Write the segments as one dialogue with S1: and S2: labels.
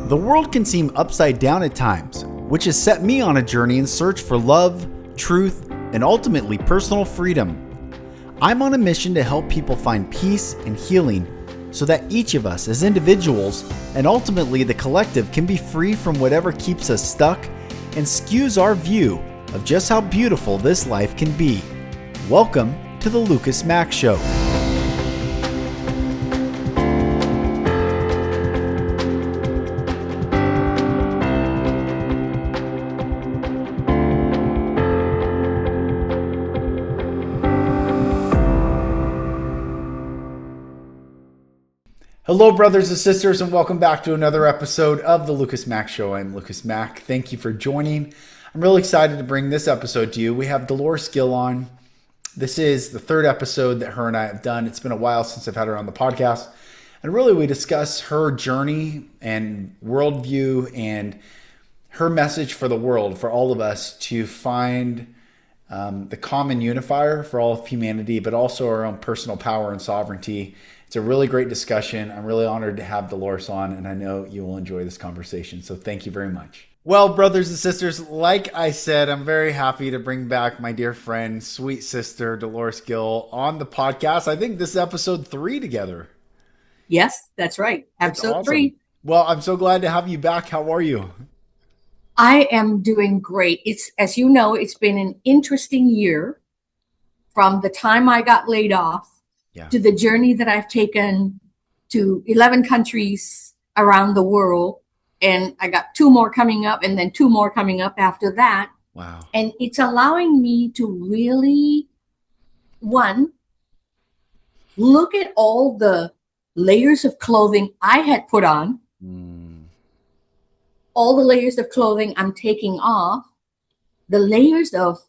S1: The world can seem upside down at times, which has set me on a journey in search for love, truth, and ultimately personal freedom. I'm on a mission to help people find peace and healing so that each of us as individuals and ultimately the collective can be free from whatever keeps us stuck and skews our view of just how beautiful this life can be. Welcome to the Lucas Mack Show. Hello, brothers and sisters, and welcome back to another episode of the Lucas Mack Show. I'm Lucas Mack. Thank you for joining. I'm really excited to bring this episode to you. We have Dolores Gil on. This is the third episode that her and I have done. It's been a while since I've had her on the podcast. And really, we discuss her journey and worldview and her message for the world, for all of us to find the common unifier for all of humanity, but also our own personal power and sovereignty. It's a really great discussion. I'm really honored to have Dolores on, and I know you will enjoy this conversation. So thank you very much. Well, brothers and sisters, like I said, I'm very happy to bring back my dear friend, sweet sister, Dolores Gil, on the podcast. I think this is episode 3 together.
S2: Yes, that's right. Episode
S1: awesome.
S2: 3.
S1: Well, I'm so glad to have you back. How are you?
S2: I am doing great. As you know, it's been an interesting year from the time I got laid off to the journey that I've taken to 11 countries around the world. And I got 2 more coming up and then 2 more coming up after that.
S1: Wow.
S2: And it's allowing me to really, one, look at all the layers of clothing I had put on, all the layers of clothing I'm taking off, the layers of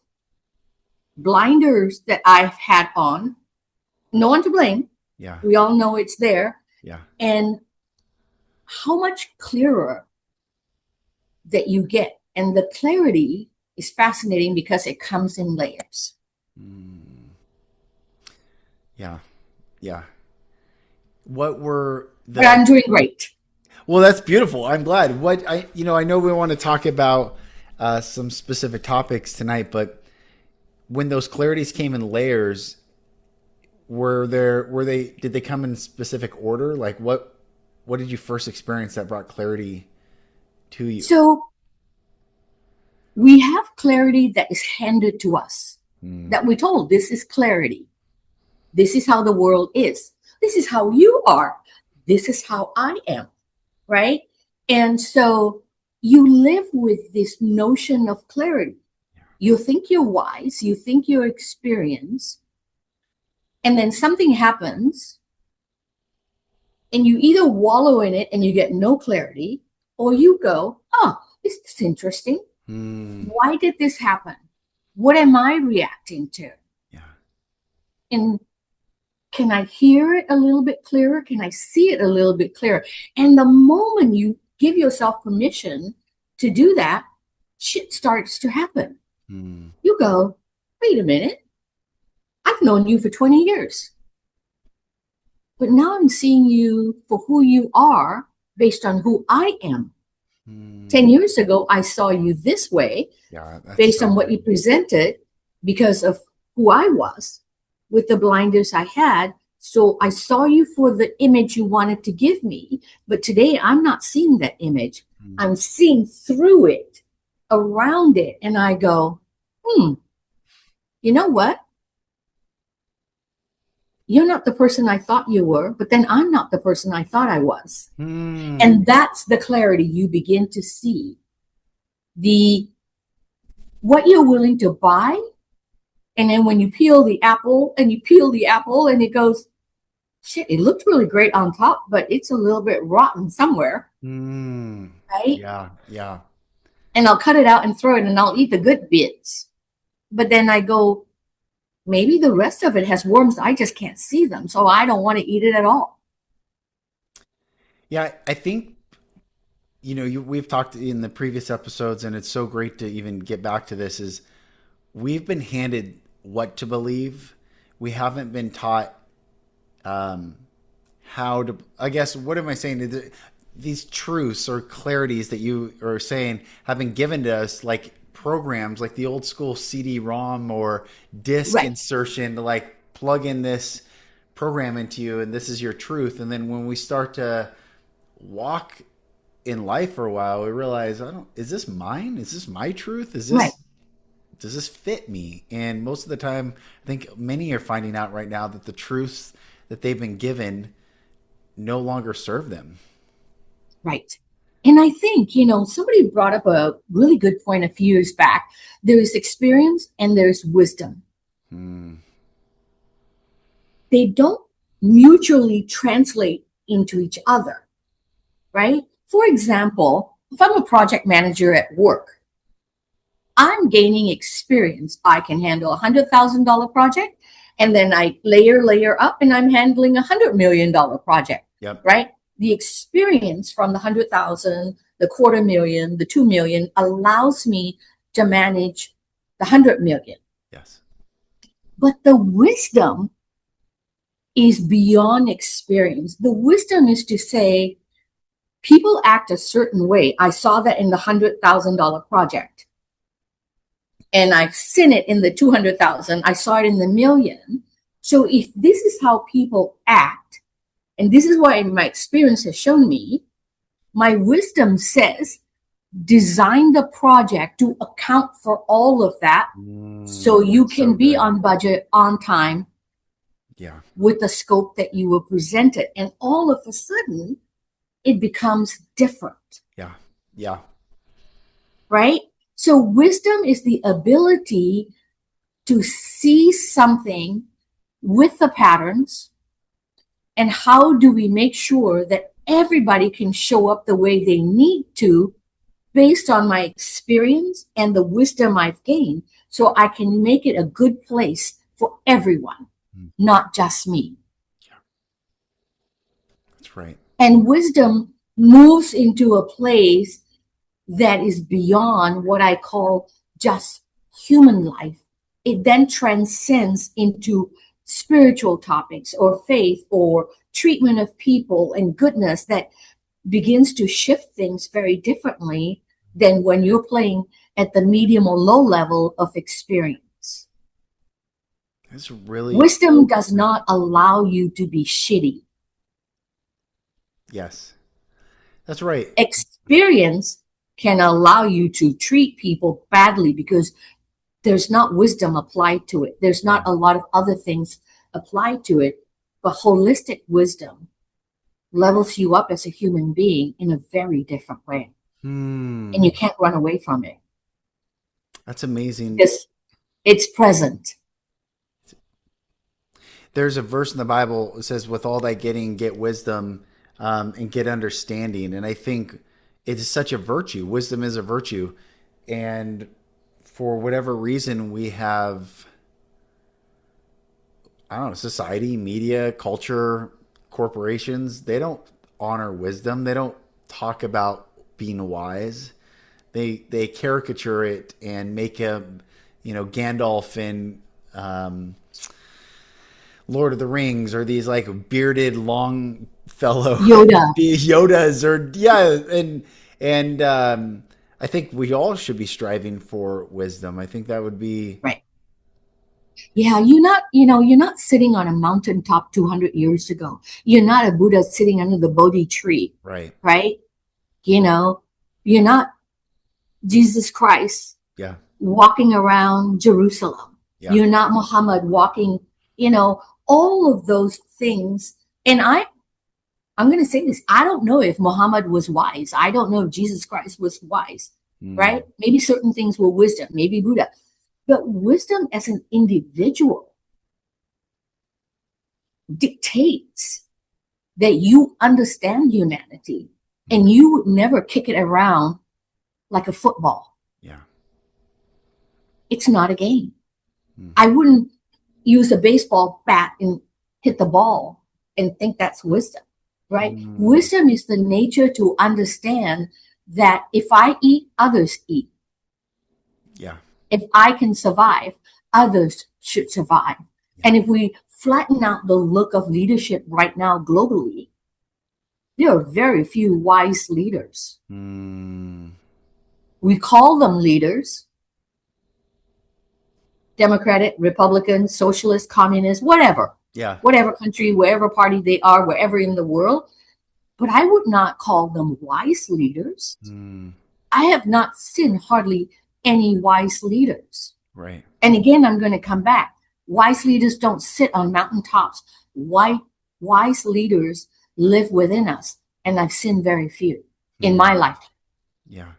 S2: blinders that I've had on. No one to blame.
S1: Yeah.
S2: We all know it's there.
S1: Yeah.
S2: And how much clearer that you get. And the clarity is fascinating because it comes in layers.
S1: Yeah. Yeah. What were the...
S2: But I'm doing great.
S1: Well, that's beautiful. I'm glad. I know we want to talk about some specific topics tonight, but when those clarities came in layers, did they come in specific order? Like what did you first experience that brought clarity to you?
S2: So we have clarity that is handed to us, that we're told this is clarity. This is how the world is. This is how you are. This is how I am. Right? And so you live with this notion of clarity. You think you're wise. You think you're experienced. And then something happens and you either wallow in it and you get no clarity, or you go, oh, this is interesting. Why did this happen? What am I reacting to?
S1: Yeah.
S2: And can I hear it a little bit clearer? Can I see it a little bit clearer? And the moment you give yourself permission to do that, shit starts to happen. You go, wait a minute. I've known you for 20 years. But now I'm seeing you for who you are based on who I am. 10 years ago, I saw you this way based on what you presented because of who I was with the blinders I had. So I saw you for the image you wanted to give me. But today I'm not seeing that image. I'm seeing through it, around it. And I go, you know what? You're not the person I thought you were, but then I'm not the person I thought I was. And that's the clarity you begin to see. What you're willing to buy. And then when you peel the apple and it goes, shit, it looked really great on top, but it's a little bit rotten somewhere. Right?
S1: Yeah. Yeah.
S2: And I'll cut it out and throw it and I'll eat the good bits. But then I go, maybe the rest of it has worms. I just can't see them. So I don't want to eat it at all.
S1: Yeah, I think, we've talked in the previous episodes, and it's so great to even get back to this, is we've been handed what to believe. We haven't been taught how to, I guess, what am I saying? these truths or clarities that you are saying have been given to us, like programs like the old school CD-ROM or disc
S2: Right,
S1: insertion to like plug in this program into you and this is your truth. And then when we start to walk in life for a while, we realize, is this mine? Is this my truth?
S2: right.
S1: Does this fit me? And most of the time, I think many are finding out right now that the truths that they've been given no longer serve them.
S2: Right. And I think, somebody brought up a really good point a few years back. There is experience and there's wisdom.
S1: Hmm.
S2: They don't mutually translate into each other, right? For example, if I'm a project manager at work, I'm gaining experience. I can handle $100,000 project, and then I layer up, and I'm handling $100 million project,
S1: Yep.
S2: right? The experience from the 100,000, the 250,000, the 2 million allows me to manage the 100 million.
S1: Yes.
S2: But the wisdom is beyond experience. The wisdom is to say, people act a certain way. I saw that in the $100,000 project. And I've seen it in the 200,000. I saw it in the million. So if this is how people act, and this is what my experience has shown me, my wisdom says, design the project to account for all of that so you can be on budget, on time, with the scope that you were presented. And all of a sudden, it becomes different.
S1: Yeah.
S2: Right? So wisdom is the ability to see something with the patterns, and how do we make sure that everybody can show up the way they need to based on my experience and the wisdom I've gained, so I can make it a good place for everyone, not just me.
S1: Yeah. That's right.
S2: And wisdom moves into a place that is beyond what I call just human life. It then transcends into spiritual topics or faith or treatment of people and goodness that begins to shift things very differently than when you're playing at the medium or low level of experience.
S1: That's really
S2: Wisdom does not allow you to be shitty.
S1: Yes. That's right.
S2: Experience can allow you to treat people badly because there's not wisdom applied to it. There's not a lot of other things applied to it, but holistic wisdom levels you up as a human being in a very different way. And you can't run away from it.
S1: That's amazing.
S2: Because it's present.
S1: There's a verse in the Bible that says, with all thy getting, get wisdom, and get understanding. And I think it is such a virtue. Wisdom is a virtue. And for whatever reason, we have, I don't know, society, media, culture, corporations, they don't honor wisdom. They don't talk about being wise. They caricature it and make him, Gandalf in Lord of the Rings, or these like bearded long fellow Yodas, and I think we all should be striving for wisdom. I think that would be
S2: right. Yeah, you're not sitting on a mountaintop 200 years ago. You're not a Buddha sitting under the Bodhi tree.
S1: Right.
S2: Right? You're not Jesus Christ walking around Jerusalem.
S1: Yeah.
S2: You're not Muhammad walking, all of those things. And I'm going to say this. I don't know if Muhammad was wise. I don't know if Jesus Christ was wise, right? Maybe certain things were wisdom, maybe Buddha. But wisdom as an individual dictates that you understand humanity and you would never kick it around like a football.
S1: Yeah.
S2: It's not a game. I wouldn't use a baseball bat and hit the ball and think that's wisdom, right? Wisdom is the nature to understand that if I eat, others eat.
S1: Yeah.
S2: If I can survive, others should survive. Yeah. And if we flatten out the look of leadership right now globally, there are very few wise leaders.
S1: Mm.
S2: We call them leaders, Democratic, Republican, Socialist, Communist, whatever.
S1: Yeah.
S2: Whatever country, wherever party they are, wherever in the world. But I would not call them wise leaders.
S1: Mm.
S2: I have not seen hardly any wise leaders.
S1: Right.
S2: And again, I'm going to come back. Wise leaders don't sit on mountaintops. Wise leaders live within us. And I've seen very few in my lifetime.
S1: Yeah.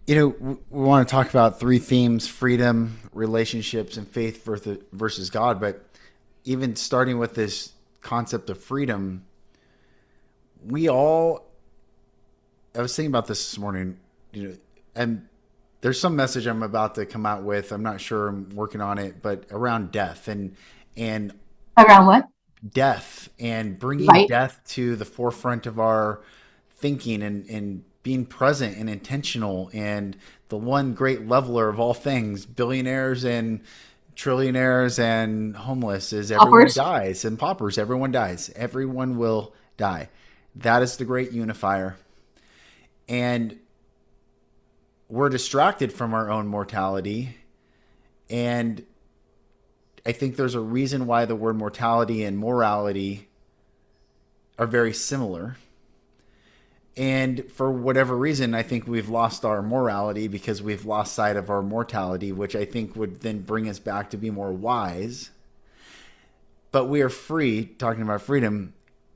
S1: You know, we want to talk about three themes: freedom, relationships, and faith versus God. But even starting with this concept of freedom, I was thinking about this morning, you know, and there's some message I'm about to come out with. I'm not sure, I'm working on it, but around death and
S2: Around what?
S1: death and bringing
S2: Right.
S1: death to the forefront of our thinking and being present and intentional. And the one great leveler of all things, billionaires and trillionaires and homeless, is everyone
S2: Paupers.
S1: dies, and paupers, everyone dies. Everyone will die. That is the great unifier. And we're distracted from our own mortality. And I think there's a reason why the word mortality and morality are very similar. And for whatever reason, I think we've lost our morality because we've lost sight of our mortality, which I think would then bring us back to be more wise. But we are free, talking about freedom,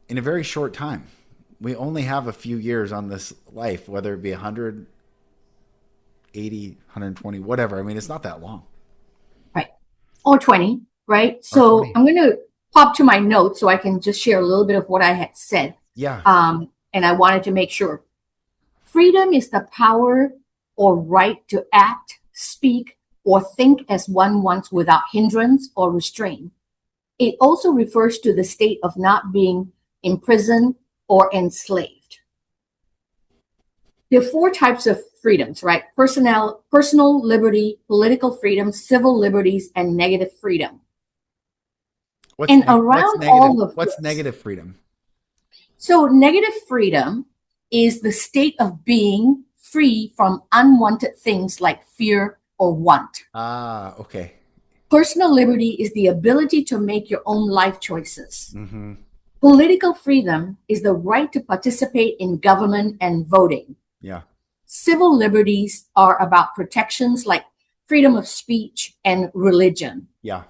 S1: in a very short time. We only have a few years on this life, whether it be 100, 80, 120, whatever. I mean, it's not that long.
S2: Right. Or 20, right? So
S1: 20.
S2: I'm going to pop to my notes so I can just share a little bit of what I had said.
S1: Yeah.
S2: And I wanted to make sure. Freedom is the power or right to act, speak, or think as one wants without hindrance or restraint. It also refers to the state of not being imprisoned or enslaved. There are four types of freedoms, right? Personal liberty, political freedom, civil liberties, and negative freedom.
S1: What's
S2: And
S1: what's
S2: around
S1: negative?
S2: all of
S1: What's
S2: this,
S1: negative freedom?
S2: so negative freedom is the state of being free from unwanted things like fear or want.
S1: Ah, okay.
S2: Personal liberty is the ability to make your own life choices.
S1: Mm-hmm.
S2: Political freedom is the right to participate in government and voting.
S1: Yeah.
S2: Civil liberties are about protections like freedom of speech and religion.
S1: Yeah.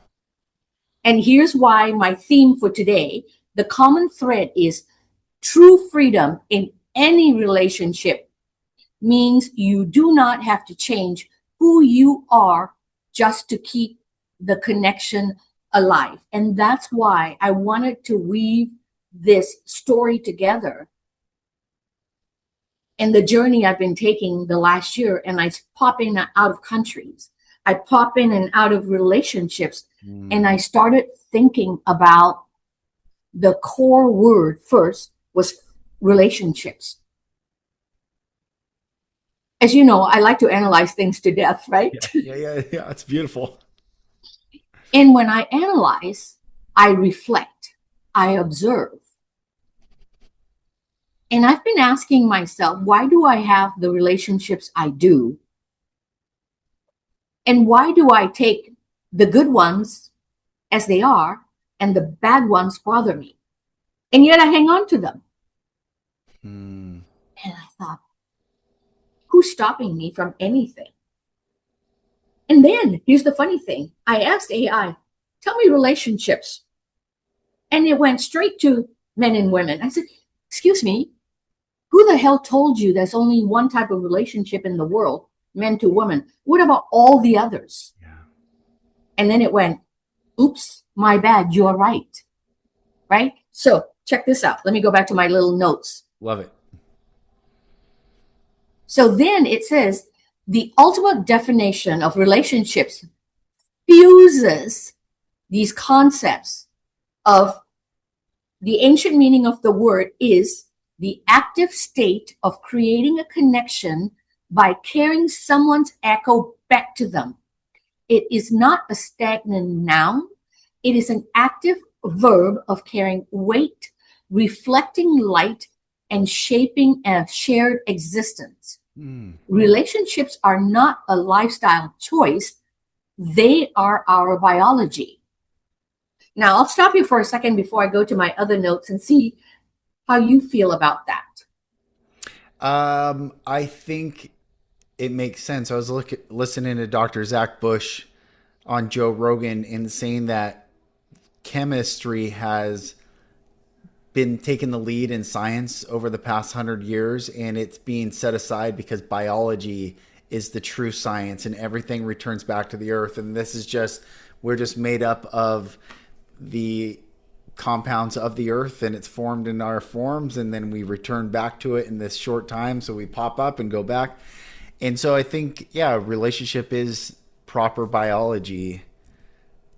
S2: And here's why my theme for today, the common thread is true freedom in any relationship means you do not have to change who you are just to keep the connection alive. And that's why I wanted to weave this story together and the journey I've been taking the last year. And I pop in and out of countries. I pop in and out of relationships. And I started thinking about the core word first was relationships. As you know, I like to analyze things to death, right?
S1: Yeah. It's beautiful.
S2: And when I analyze, I reflect, I observe. And I've been asking myself, why do I have the relationships I do? And why do I take the good ones as they are and the bad ones bother me? And yet I hang on to them. And I thought, who's stopping me from anything? And then here's the funny thing. I asked AI, tell me relationships. And it went straight to men and women. I said, excuse me, who the hell told you there's only one type of relationship in the world, men to women? What about all the others?
S1: Yeah.
S2: And then it went, oops, my bad, you're right. Right? So check this out. Let me go back to my little notes.
S1: Love it.
S2: So then it says, the ultimate definition of relationships fuses these concepts of the ancient meaning of the word is the active state of creating a connection by carrying someone's echo back to them. It is not a stagnant noun. It is an active verb of carrying weight reflecting light and shaping a shared existence.
S1: Mm.
S2: Relationships are not a lifestyle choice, they are our biology. Now, I'll stop you for a second before I go to my other notes and see how you feel about that.
S1: I think it makes sense. I was listening to Dr. Zach Bush on Joe Rogan and saying that chemistry has been taking the lead in science over the past 100 years, and it's being set aside because biology is the true science and everything returns back to the earth. And this is just, we're just made up of the compounds of the earth, and it's formed in our forms, and then we return back to it in this short time. So we pop up and go back. And so I think, yeah, relationship is proper biology,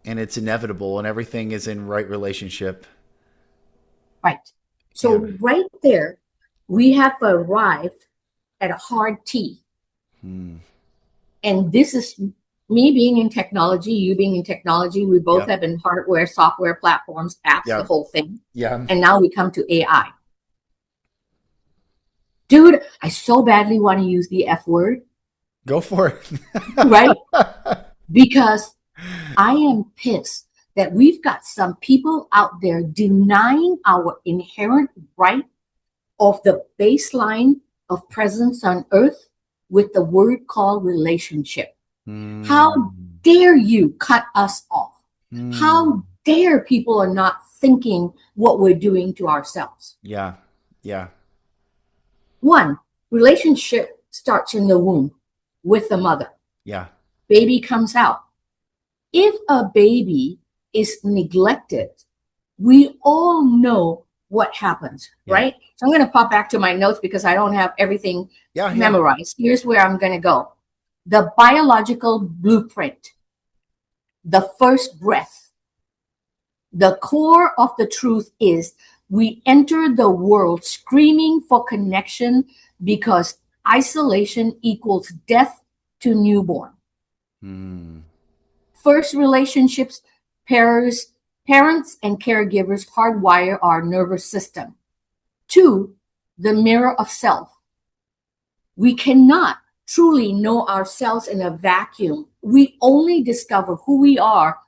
S1: and it's inevitable, and everything is in right relationship.
S2: Right. So
S1: Yeah.
S2: right there, we have arrived at a hard T.
S1: Hmm.
S2: And this is me being in technology, you being in technology. We both
S1: Yep.
S2: have been hardware, software platforms, apps, the
S1: Yep.
S2: whole thing.
S1: Yeah.
S2: And now we come to AI. Dude, I so badly want to use the F word,
S1: Go for it.
S2: right? Because I am pissed that we've got some people out there denying our inherent right of the baseline of presence on earth with the word called relationship.
S1: Mm.
S2: How dare you cut us off?
S1: Mm.
S2: How dare people are not thinking what we're doing to ourselves?
S1: Yeah. Yeah.
S2: One, relationship starts in the womb with the mother.
S1: Yeah.
S2: Baby comes out. If a baby is neglected, we all know what happens,
S1: Yeah.
S2: right? So I'm going to pop back to my notes because I don't have everything
S1: Yeah.
S2: memorized. Here's where I'm going to go. The biological blueprint, the first breath, the core of the truth is we enter the world screaming for connection because isolation equals death to newborn.
S1: Mm.
S2: First, relationships, parents and caregivers hardwire our nervous system. Two, the mirror of self. We cannot truly know ourselves in a vacuum. We only discover who we are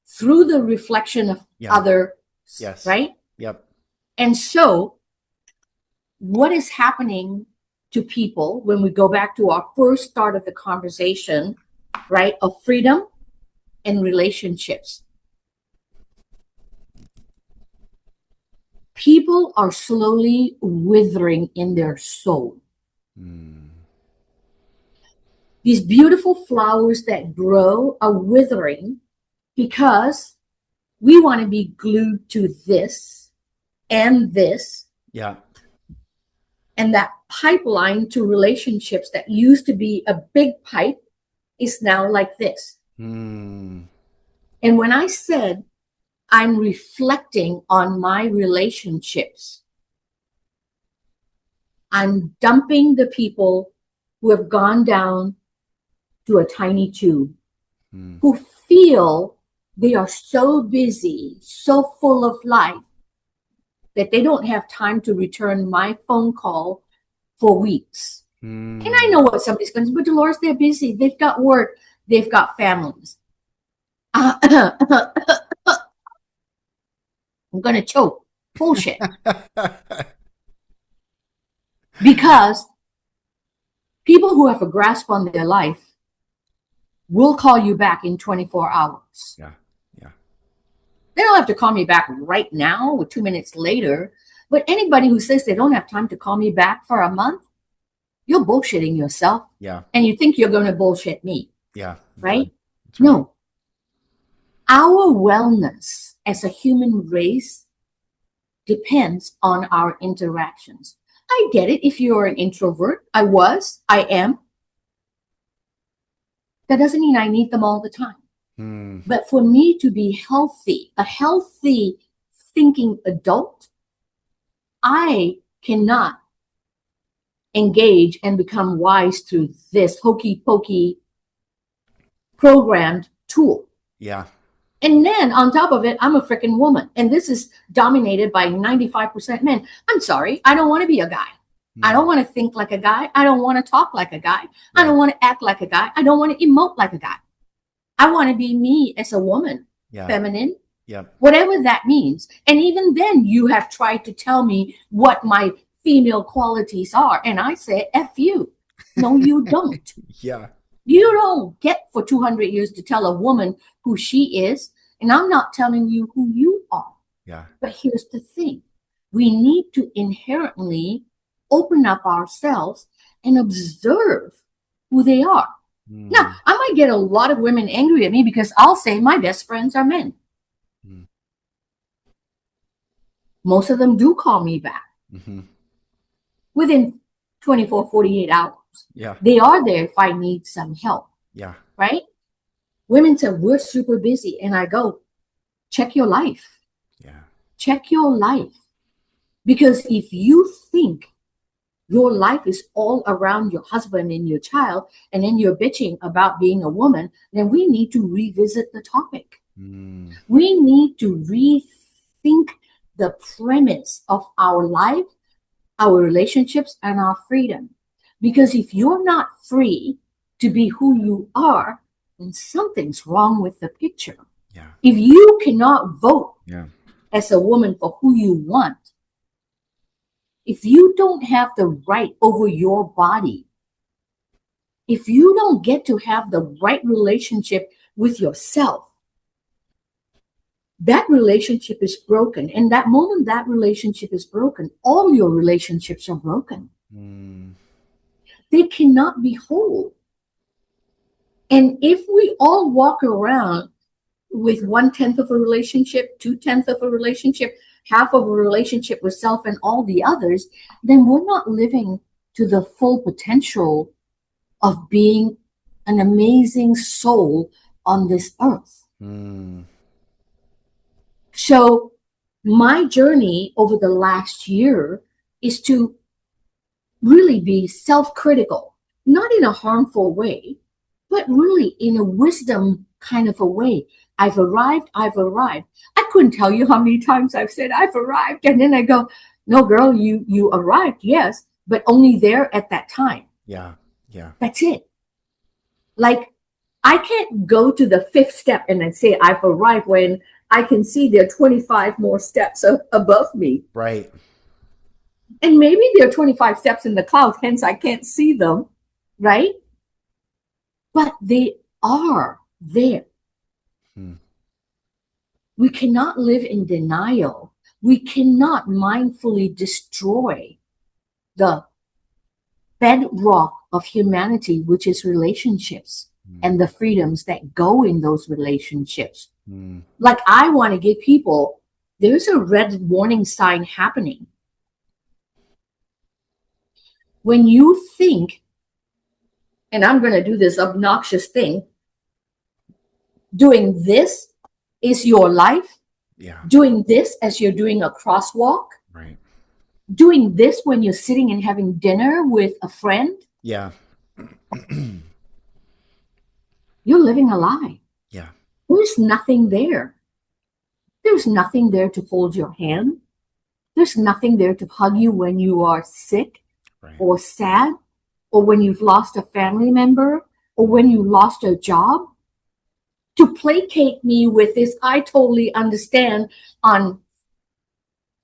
S2: through the reflection of others,
S1: Yes.
S2: right?
S1: Yep.
S2: And so, what is happening to people when we go back to our first start of the conversation, right, of freedom and relationships? People are slowly withering in their soul.
S1: Mm.
S2: These beautiful flowers that grow are withering because we want to be glued to this and this.
S1: Yeah.
S2: And that pipeline to relationships that used to be a big pipe is now like this.
S1: Mm.
S2: And when I said I'm reflecting on my relationships, I'm dumping the people who have gone down to a tiny tube, who feel they are so busy, so full of life, that they don't have time to return my phone call for weeks. And I know what somebody's going to say, but Dolores, they're busy. They've got work. They've got families. I'm going to choke. Bullshit. Because people who have a grasp on their life will call you back in 24 hours.
S1: Yeah. Yeah.
S2: They don't have to call me back right now or 2 minutes later. But anybody who says they don't have time to call me back for a month, you're bullshitting yourself.
S1: Yeah.
S2: And you think you're going to bullshit me.
S1: Yeah.
S2: Right? No. Our wellness as a human race depends on our interactions. I get it if you're an introvert. I am. That doesn't mean I need them all the time. But for me to be healthy, a healthy thinking adult, I cannot engage and become wise through this hokey pokey programmed tool.
S1: Yeah.
S2: And then on top of it, I'm a freaking woman. And this is dominated by 95% men. I'm sorry. I don't want to be a guy. I don't want to think like a guy. I don't want to talk like a guy. I don't want to act like a guy. I don't want to emote like a guy. I want to be me as a woman, feminine, whatever that means. And even then, you have tried to tell me what my female qualities are. And I say, F you. No, you don't. You don't get for 200 years to tell a woman who she is. And I'm not telling you who you are. But here's the thing. We need to inherently open up ourselves and observe who they are. Now, I might get a lot of women angry at me because I'll say my best friends are men. Most of them do call me back within 24, 48 hours. They are there if I need some help. Right? Women say, we're super busy. And I go, check your life. Check your life. Because if you think your life is all around your husband and your child, and then you're bitching about being a woman, then we need to revisit the topic. We need to rethink the premise of our life, our relationships, and our freedom. Because if you're not free to be who you are, then something's wrong with the picture. If you cannot vote as a woman for who you want, if you don't have the right over your body, if you don't get to have the right relationship with yourself, that relationship is broken. And that moment that relationship is broken, all your relationships are broken. They cannot be whole. And if we all walk around with 1/10 of a relationship, 2/10 of a relationship, half of a relationship with self and all the others, then we're not living to the full potential of being an amazing soul on this earth. So my journey over the last year is to really be self-critical, not in a harmful way, but really in a wisdom kind of a way. I've arrived. I couldn't tell you how many times I've said I've arrived. And then I go, no, girl, you arrived, yes, but only there at that time. That's it. Like, I can't go to the 5th step and then say I've arrived when I can see there are 25 more steps above me.
S1: Right.
S2: And maybe there are 25 steps in the clouds, hence I can't see them, right? But they are there. We cannot live in denial. We cannot mindfully destroy the bedrock of humanity, which is relationships and the freedoms that go in those relationships. Like, I want to give people, there's a red warning sign happening. When you think, and I'm going to do this obnoxious thing, doing this is your life, doing this as you're doing a crosswalk, doing this when you're sitting and having dinner with a friend, you're living a lie. There's nothing there. There's nothing there to hold your hand. There's nothing there to hug you when you are sick or sad, or when you've lost a family member, or when you lost a job. To placate me with this, I totally understand, on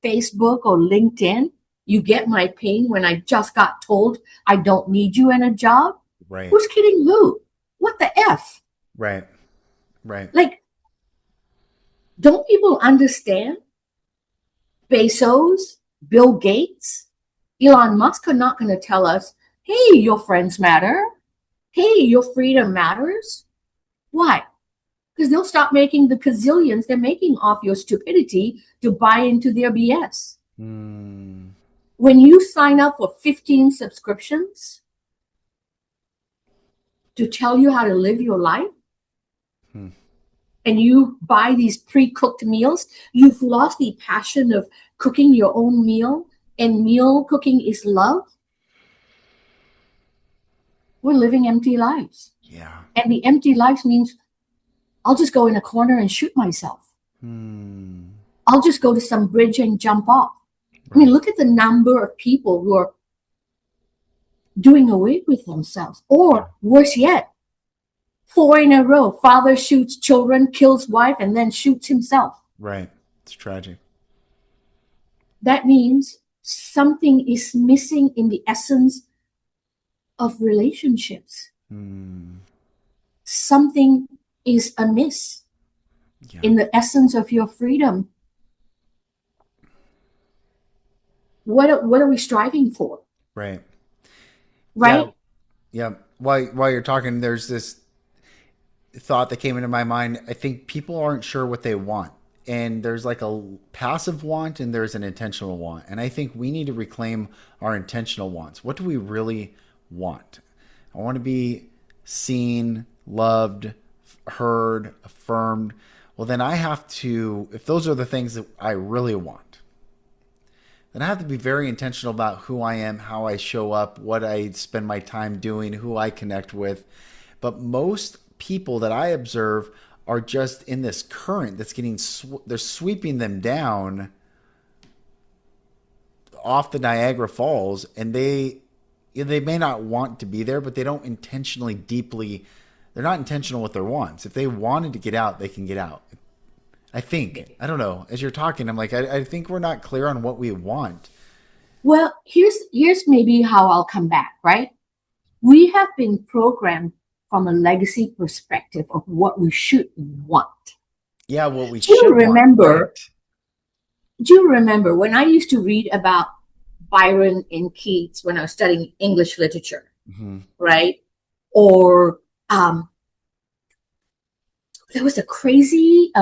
S2: Facebook or LinkedIn. You get my pain when I just got told I don't need you in a job. Who's kidding who? What the F? Like, don't people understand? Bezos, Bill Gates, Elon Musk are not going to tell us, hey, your friends matter. Hey, your freedom matters. Why? Because they'll stop making the gazillions they're making off your stupidity to buy into their BS. When you sign up for 15 subscriptions to tell you how to live your life, and you buy these pre-cooked meals, you've lost the passion of cooking your own meal, and meal cooking is love. We're living empty lives. And the empty lives means I'll just go in a corner and shoot myself.
S1: Hmm.
S2: I'll just go to some bridge and jump off. I mean, look at the number of people who are doing away with themselves. Or worse yet, 4 in a row. Father shoots children, kills wife, and then shoots himself.
S1: Right. It's tragic.
S2: That means something is missing in the essence of relationships. Something is amiss in the essence of your freedom. What are we striving for?
S1: Right.
S2: Right?
S1: Yeah. While you're talking, there's this thought that came into my mind. I think people aren't sure what they want. And there's like a passive want and there's an intentional want. And I think we need to reclaim our intentional wants. What do we really want? I want to be seen, loved, heard, affirmed. Well, then I have to, if those are the things that I really want, then I have to be very intentional about who I am, how I show up, what I spend my time doing, who I connect with. But most people that I observe are just in this current that's getting, they're sweeping them down off the Niagara Falls, and they may not want to be there, but they don't intentionally they're not intentional with their wants. If they wanted to get out, they can get out. I don't know. As you're talking, I'm like, I think we're not clear on what we want.
S2: Well, here's maybe how I'll come back, right? We have been programmed from a legacy perspective of what we should want.
S1: Yeah, what we
S2: Do you
S1: should
S2: remember?
S1: want. Right.
S2: Do you remember when I used to read about Byron and Keats when I was studying English literature, right? Or there was a crazy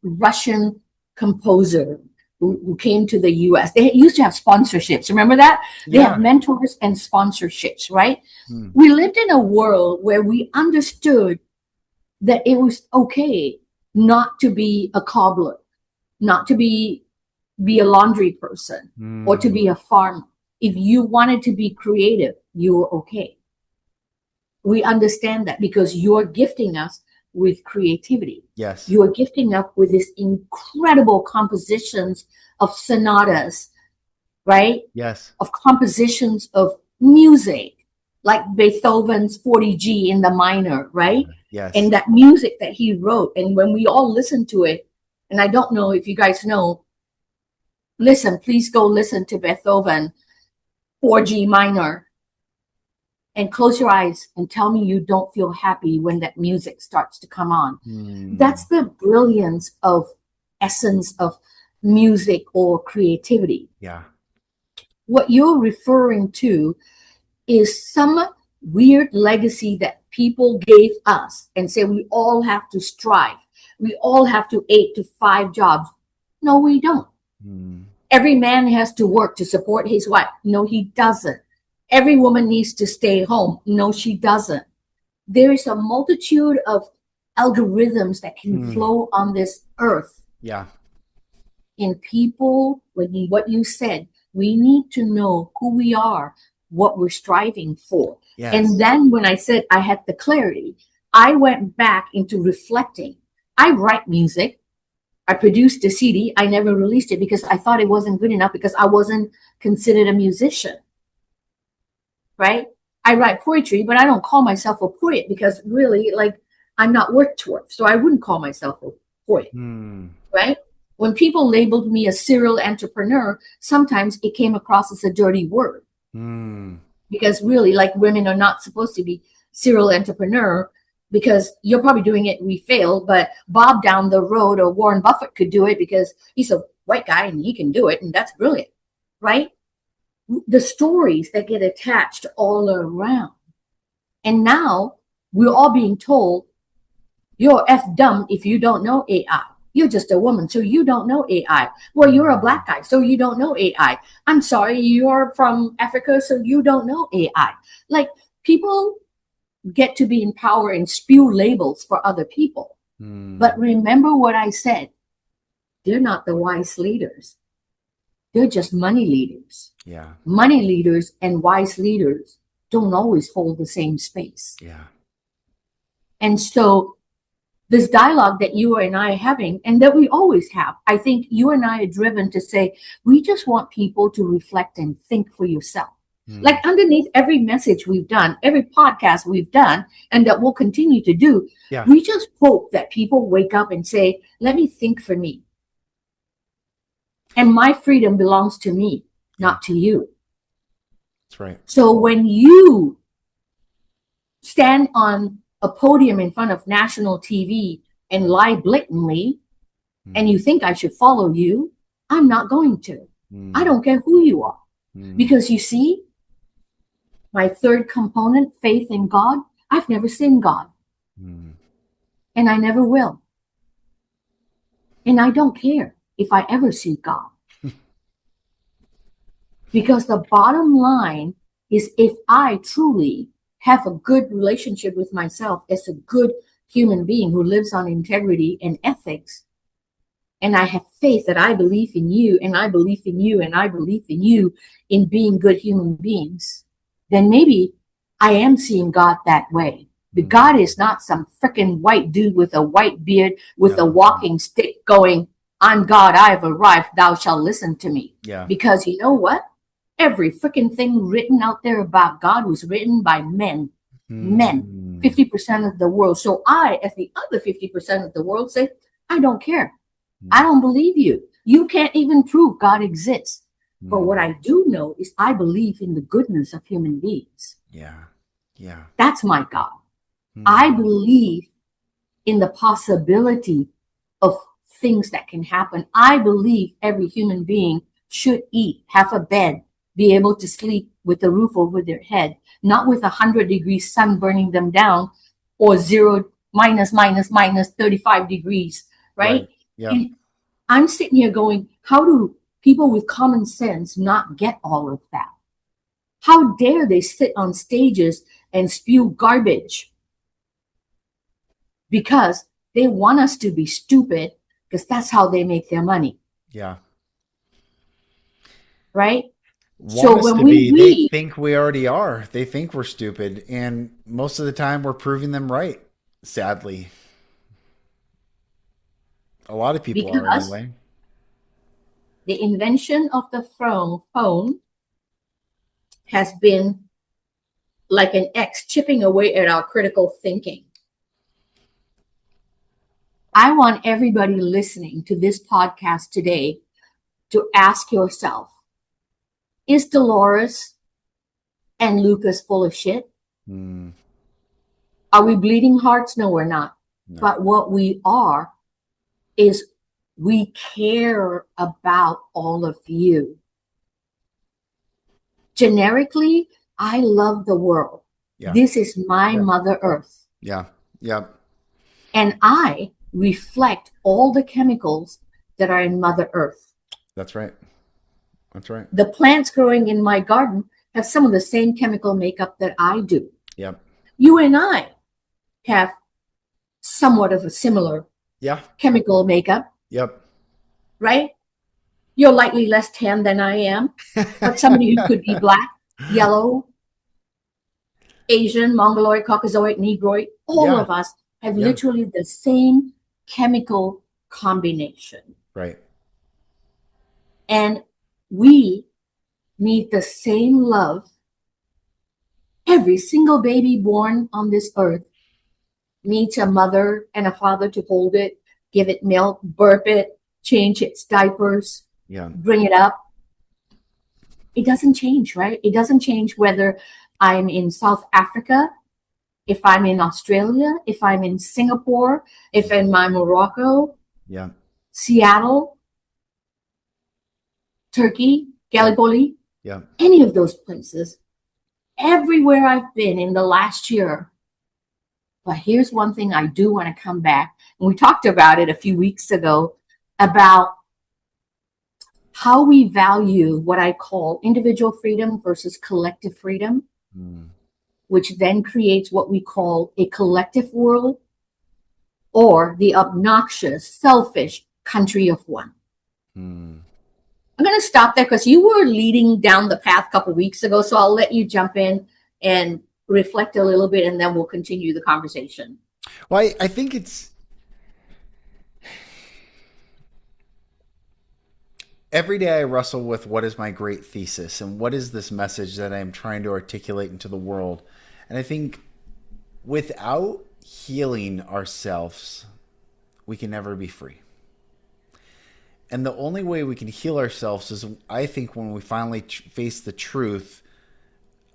S2: Russian composer who came to the US. They used to have sponsorships. Remember that? They have mentors and sponsorships, right? We lived in a world where we understood that it was okay not to be a cobbler, not to be a laundry person, or to be a farmer. If you wanted to be creative, you were okay. We understand that because you're gifting us with creativity.
S1: Yes.
S2: You are gifting us with these incredible compositions of sonatas, right?
S1: Yes.
S2: Of compositions of music, like Beethoven's 40G in the minor, right?
S1: Yes.
S2: And that music that he wrote. And when we all listen to it, and I don't know if you guys know, please go listen to Beethoven 4G minor and close your eyes and tell me you don't feel happy when that music starts to come on. That's the brilliance of essence of music or creativity.
S1: Yeah.
S2: What you're referring to is some weird legacy that people gave us and say we all have to strive. We all have to 8 to 5 jobs. No, we don't. Every man has to work to support his wife. No, he doesn't. Every woman needs to stay home. No, she doesn't. There is a multitude of algorithms that can flow on this earth.
S1: Yeah.
S2: And people, what you said, we need to know who we are, what we're striving for.
S1: Yes.
S2: And then when I said I had the clarity, I went back into reflecting. I write music. I produced a CD. I never released it because I thought it wasn't good enough because I wasn't considered a musician. Right? I write poetry, but I don't call myself a poet because really, like, I'm not Wordsworth, so I wouldn't call myself a poet. Right? When people labeled me a serial entrepreneur, sometimes it came across as a dirty word. Because really, like, women are not supposed to be serial entrepreneur because you're probably doing it, we failed, but Bob down the road or Warren Buffett could do it because he's a white guy and he can do it, and that's brilliant. Right? The stories that get attached all around. And now we're all being told, you're F dumb if you don't know AI. You're just a woman, so you don't know AI. Well, you're a black guy, so you don't know AI. I'm sorry, you're from Africa, so you don't know AI. Like, people get to be in power and spew labels for other people. But remember what I said. They're not the wise leaders. They're just money leaders.
S1: Yeah.
S2: Money leaders and wise leaders don't always hold the same space.
S1: Yeah.
S2: And so this dialogue that you and I are having, and that we always have. I think you and I are driven to say, we just want people to reflect and think for yourself. Like underneath every message we've done, every podcast we've done, and that we'll continue to do,
S1: Yeah.
S2: we just hope that people wake up and say, let me think for me. And my freedom belongs to me, not to you.
S1: That's right.
S2: So when you stand on a podium in front of national TV and lie blatantly, and you think I should follow you, I'm not going to. I don't care who you are. Because you see, my third component, faith in God, I've never seen God. And I never will. And I don't care if I ever see God. Because the bottom line is, if I truly have a good relationship with myself as a good human being who lives on integrity and ethics, and I have faith that I believe in you, and I believe in you, and I believe in you in being good human beings, then maybe I am seeing God that way. But God is not some freaking white dude with a white beard with a walking stick going, I'm God, I have arrived, thou shalt listen to me.
S1: Yeah.
S2: Because you know what? Every freaking thing written out there about God was written by men. Men. 50% of the world. So I, as the other 50% of the world, say, I don't care. I don't believe you. You can't even prove God exists. But what I do know is I believe in the goodness of human beings.
S1: Yeah. Yeah.
S2: That's my God. I believe in the possibility of things that can happen. I believe every human being should eat, have a bed, be able to sleep with a roof over their head, not with 100-degree sun burning them down, or minus 35 degrees, right?
S1: Yeah.
S2: And I'm sitting here going, how do people with common sense not get all of that? How dare they sit on stages and spew garbage because they want us to be stupid, because that's how they make their money.
S1: Yeah.
S2: Right?
S1: Want us to be. They think we already are. They think we're stupid. And most of the time we're proving them right, sadly. A lot of people are anyway.
S2: The invention of the phone has been like an X chipping away at our critical thinking. I want everybody listening to this podcast today to ask yourself, is Dolores and Lucas full of shit? Are we bleeding hearts? No, we're not. No. But what we are is we care about all of you. Generically, I love the world. Yeah. This is my Mother Earth.
S1: Yeah. Yeah.
S2: And I reflect all the chemicals that are in Mother Earth.
S1: That's right. That's right.
S2: The plants growing in my garden have some of the same chemical makeup that I do.
S1: Yep.
S2: You and I have somewhat of a similar chemical makeup.
S1: Yep.
S2: Right? You're likely less tan than I am, but somebody who could be black, yellow, Asian, Mongoloid, Caucasoid, Negroid, all of us have literally the same chemical combination.
S1: Right.
S2: And we need the same love. Every single baby born on this earth needs a mother and a father to hold it, give it milk, burp it, change its diapers, bring it up. It doesn't change, right? It doesn't change whether I'm in South Africa, if I'm in Australia, if I'm in Singapore, if I'm in Morocco, Seattle, Turkey, Gallipoli, any of those places. Everywhere I've been in the last year. But here's one thing I do want to come back. And we talked about it a few weeks ago, about how we value what I call individual freedom versus collective freedom, which then creates what we call a collective world, or the obnoxious, selfish country of one. I'm going to stop there because you were leading down the path a couple weeks ago, so I'll let you jump in and reflect a little bit, and then we'll continue the conversation.
S1: Well, I think it's every day I wrestle with what is my great thesis and what is this message that I'm trying to articulate into the world. And I think without healing ourselves, we can never be free. And the only way we can heal ourselves is, I think, when we finally face the truth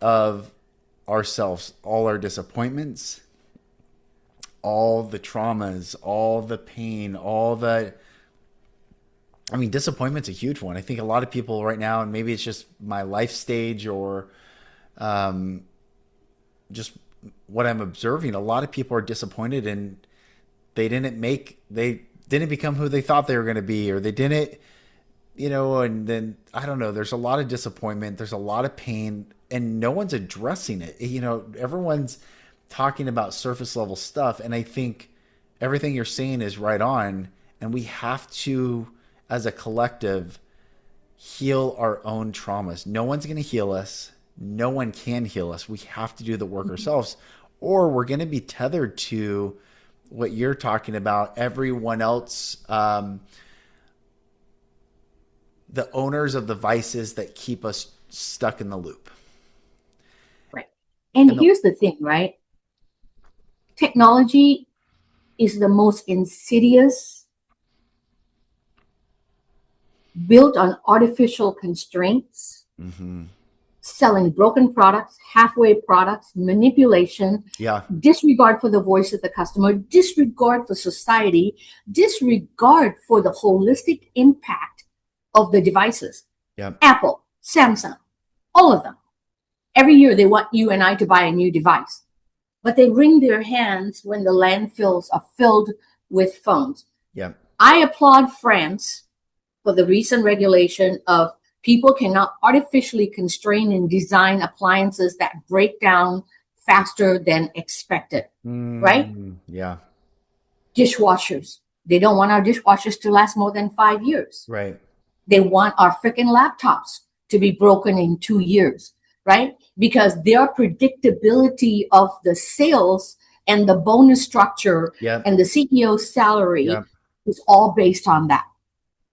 S1: of ourselves, all our disappointments, all the traumas, all the pain, disappointment's a huge one. I think a lot of people right now, and maybe it's just my life stage or just what I'm observing, a lot of people are disappointed and they didn't become who they thought they were going to be, or they didn't, and then, I don't know, there's a lot of disappointment. There's a lot of pain and no one's addressing it. Everyone's talking about surface level stuff. And I think everything you're saying is right on. And we have to, as a collective, heal our own traumas. No one's going to heal us. No one can heal us. We have to do the work ourselves, or we're going to be tethered to what you're talking about, everyone else, the owners of the vices that keep us stuck in the loop.
S2: Right. And here's the thing, right? Technology is the most insidious, built on artificial constraints, selling broken products, halfway products, manipulation, disregard for the voice of the customer, disregard for society, disregard for the holistic impact of the devices. Apple, Samsung, all of them. Every year they want you and I to buy a new device, but they wring their hands when the landfills are filled with phones. I applaud France for the recent regulation of people cannot artificially constrain and design appliances that break down faster than expected, right? Dishwashers. They don't want our dishwashers to last more than 5 years.
S1: Right.
S2: They want our freaking laptops to be broken in 2 years, right? Because their predictability of the sales and the bonus structure and the CEO's salary is all based on that.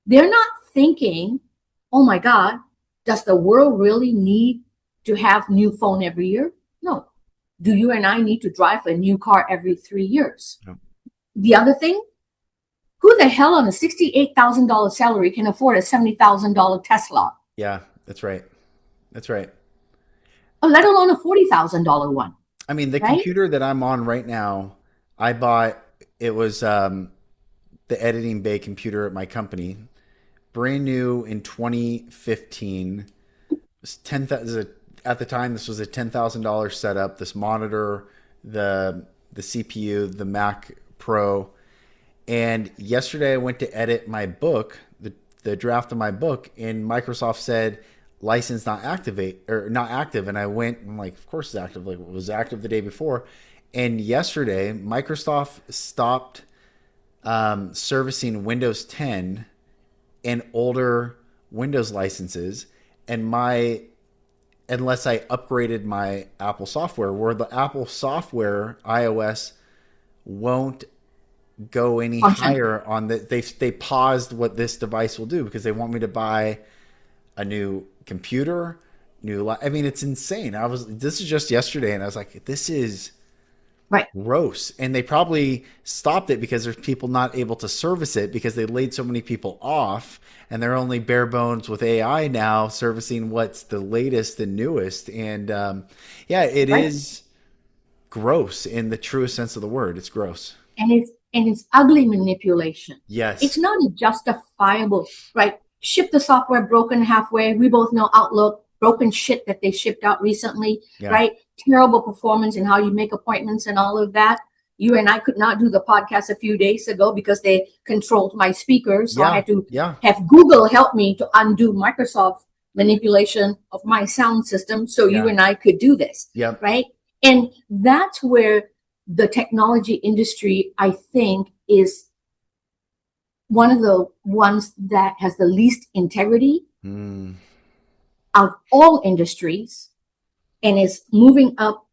S2: They're not thinking, oh my God, does the world really need to have new phone every year? No. Do you and I need to drive a new car every 3 years? No. The other thing, who the hell on a $68,000 salary can afford a $70,000 Tesla?
S1: Yeah, that's right. That's right.
S2: Let alone a $40,000 one.
S1: I mean, the computer that I'm on right now, I bought, it was the editing bay computer at my company. Brand new in 2015. At the time, this was a $10,000 setup. This monitor, the CPU, the Mac Pro. And yesterday I went to edit my book, the draft of my book, and Microsoft said license not active. And I went, I'm like, of course it's active. Like, it was active the day before. And yesterday, Microsoft stopped servicing Windows 10 and older Windows licenses, and unless I upgraded my Apple software, where the Apple software iOS won't go any higher on they paused what this device will do because they want me to buy a new computer, it's insane. This is just yesterday, and I was like, this is gross. And they probably stopped it because there's people not able to service it because they laid so many people off, and they're only bare bones with AI now servicing what's the latest and newest. And it is gross in the truest sense of the word. It's gross.
S2: And it's ugly manipulation.
S1: Yes.
S2: It's not justifiable, right? Ship the software broken halfway. We both know Outlook, broken shit that they shipped out recently, right? Terrible performance in how you make appointments and all of that. You and I could not do the podcast a few days ago because they controlled my speakers. So I had to have Google help me to undo Microsoft manipulation of my sound system so you and I could do this, right? And that's where the technology industry, I think, is one of the ones that has the least integrity of all industries, and is moving up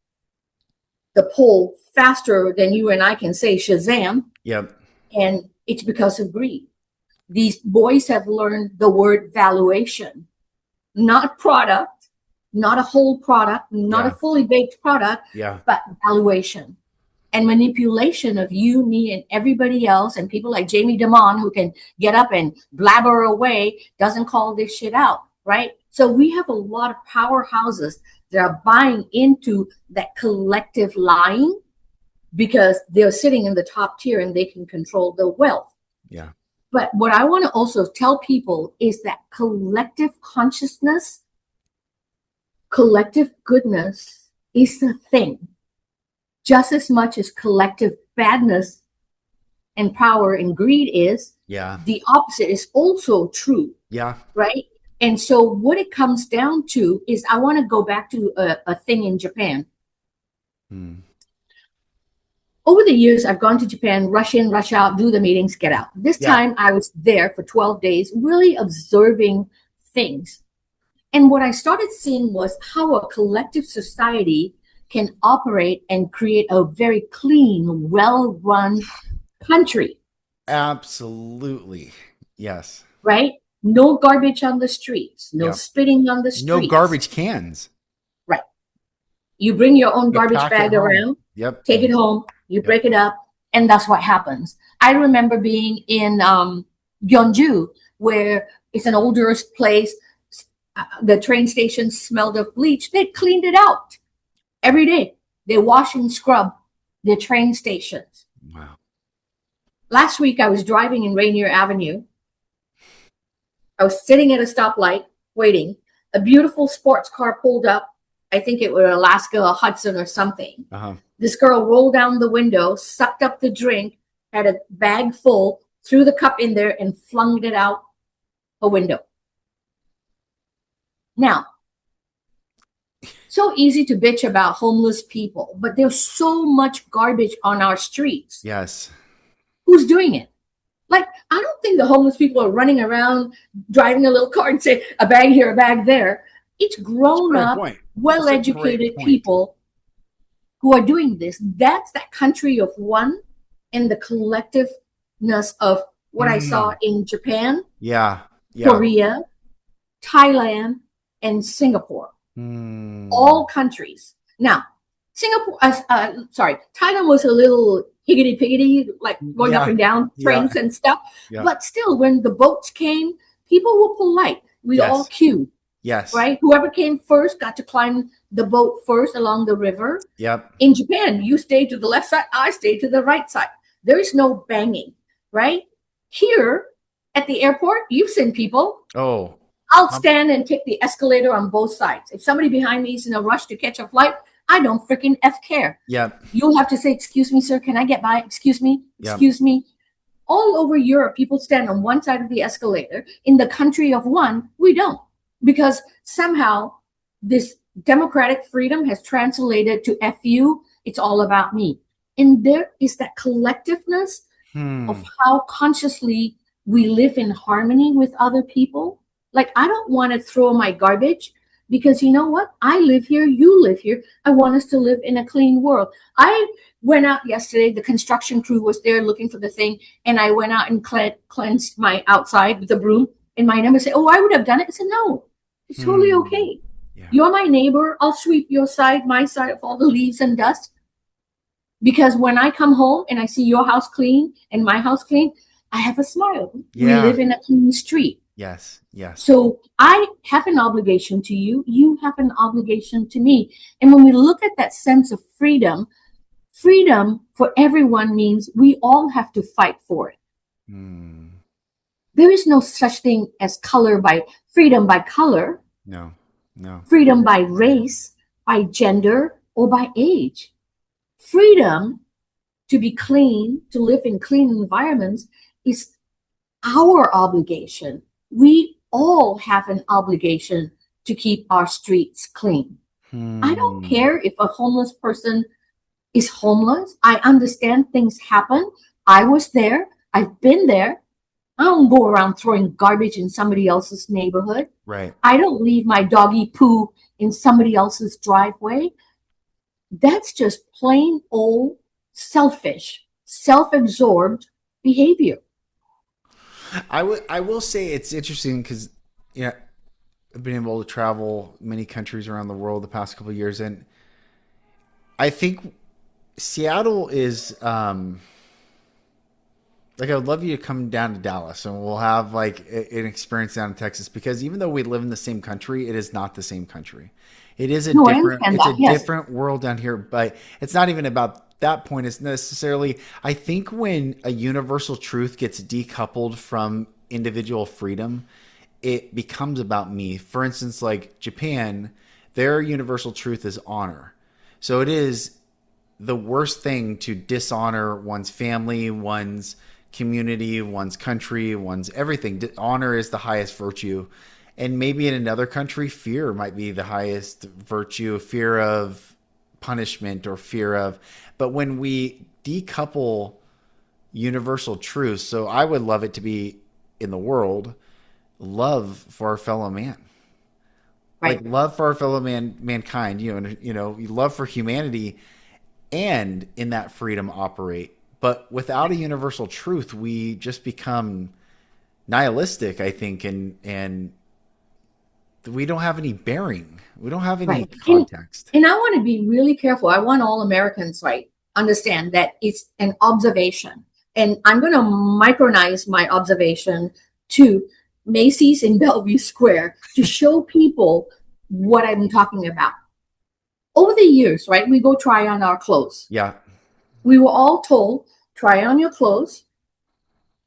S2: the pole faster than you and I can say Shazam. And it's because of greed. these boys have learned the word valuation, not product, not a whole product, not a fully baked product, but valuation and manipulation of you, me, and everybody else. And people like Jamie Dimon, who can get up and blabber away, doesn't call this shit out, right? So we have a lot of powerhouses that are buying into that collective lying because they're sitting in the top tier and they can control the wealth.
S1: Yeah.
S2: But what I want to also tell people is that collective consciousness, collective goodness is the thing, just as much as collective badness and power and greed is.
S1: Yeah.
S2: The opposite is also true.
S1: Yeah.
S2: Right? And so what it comes down to is, I want to go back to a thing in Japan. Over the years, I've gone to Japan, rush in, rush out, do the meetings, get out. This time I was there for 12 days, really observing things. And what I started seeing was how a collective society can operate and create a very clean, well-run country.
S1: Absolutely. Yes.
S2: Right? No garbage on the streets, no spitting on the streets.
S1: No garbage cans.
S2: Right. You bring your own garbage bag around, take it home, you break it up, and that's what happens. I remember being in Gyeongju, where it's an older place. The train station smelled of bleach. They cleaned it out every day. They wash and scrub the train stations.
S1: Wow.
S2: Last week, I was driving in Rainier Avenue. I was sitting at a stoplight waiting. A beautiful sports car pulled up. I think it was Alaska or Hudson or something. This girl rolled down the window, sucked up the drink, had a bag full, threw the cup in there, and flung it out a window. Now, so easy to bitch about homeless people, but there's so much garbage on our streets.
S1: Yes.
S2: Who's doing it? Like, I don't think the homeless people are running around driving a little car and say, a bag here, a bag there. It's grown up, well-educated people who are doing this. That's that country of one and the collectiveness of what I saw in Japan, Korea, Thailand, and Singapore. All countries. Now, Thailand was a little higgity-piggity, like going up and down trains and stuff. But still, when the boats came, people were polite. We all queued.
S1: Yes.
S2: Right? Whoever came first got to climb the boat first along the river.
S1: Yep.
S2: In Japan, you stay to the left side, I stay to the right side. There is no banging, right? Here at the airport, you've seen people.
S1: Oh.
S2: I'll stand and take the escalator on both sides. If somebody behind me is in a rush to catch a flight, I don't freaking care.
S1: Yep.
S2: You'll have to say, excuse me, sir, can I get by? Excuse me, excuse me. All over Europe, people stand on one side of the escalator. In the country of one, we don't. Because somehow this democratic freedom has translated to FU, it's all about me. And there is that collectiveness of how consciously we live in harmony with other people. Like, I don't want to throw my garbage because, you know what? I live here, you live here. I want us to live in a clean world. I went out yesterday. The construction crew was there looking for the thing. And I went out and cleansed my outside with a broom. And my neighbor said, oh, I would have done it. I said, no, it's totally okay. Yeah. You're my neighbor. I'll sweep your side, my side of all the leaves and dust. Because when I come home and I see your house clean and my house clean, I have a smile. Yeah. We live in a clean street.
S1: Yes, yes.
S2: So I have an obligation to you. You have an obligation to me. And when we look at that sense of freedom, freedom for everyone means we all have to fight for it. There is no such thing as freedom by color.
S1: No.
S2: Freedom by race, by gender, or by age. Freedom to be clean, to live in clean environments is our obligation. We all have an obligation to keep our streets clean. I don't care if a homeless person is homeless. I understand things happen. I was there. I've been there. I don't go around throwing garbage in somebody else's neighborhood.
S1: Right.
S2: I don't leave my doggy poo in somebody else's driveway. That's just plain old selfish, self-absorbed behavior.
S1: I will say it's interesting because yeah, I've been able to travel many countries around the world the past couple of years, and I think Seattle is like I would love you to come down to Dallas and we'll have like an experience down in Texas because even though we live in the same country, it is not the same country. It is a
S2: No, I
S1: different
S2: understand
S1: it's a
S2: that. Yes.
S1: different world down here, but it's not even about that point. It's necessarily I think when a universal truth gets decoupled from individual freedom, it becomes about me. For instance, like Japan, their universal truth is honor. So it is the worst thing to dishonor one's family, one's community, one's country, one's everything. Honor is the highest virtue. And maybe in another country, fear might be the highest virtue, fear of punishment or fear of. But when we decouple universal truths, so I would love it to be in the world, love for our fellow man. Like
S2: Right.
S1: love for our fellow mankind, love for humanity and in that freedom operate. But without a universal truth, we just become nihilistic, I think, and we don't have any bearing. We don't have any
S2: Right. And
S1: context.
S2: and I want to be really careful. I want all Americans, right, understand that it's an observation. And I'm going to micronize my observation to Macy's in Bellevue Square to show people what I'm talking about. Over the years, right, we go try on our clothes.
S1: Yeah.
S2: We were all told, try on your clothes,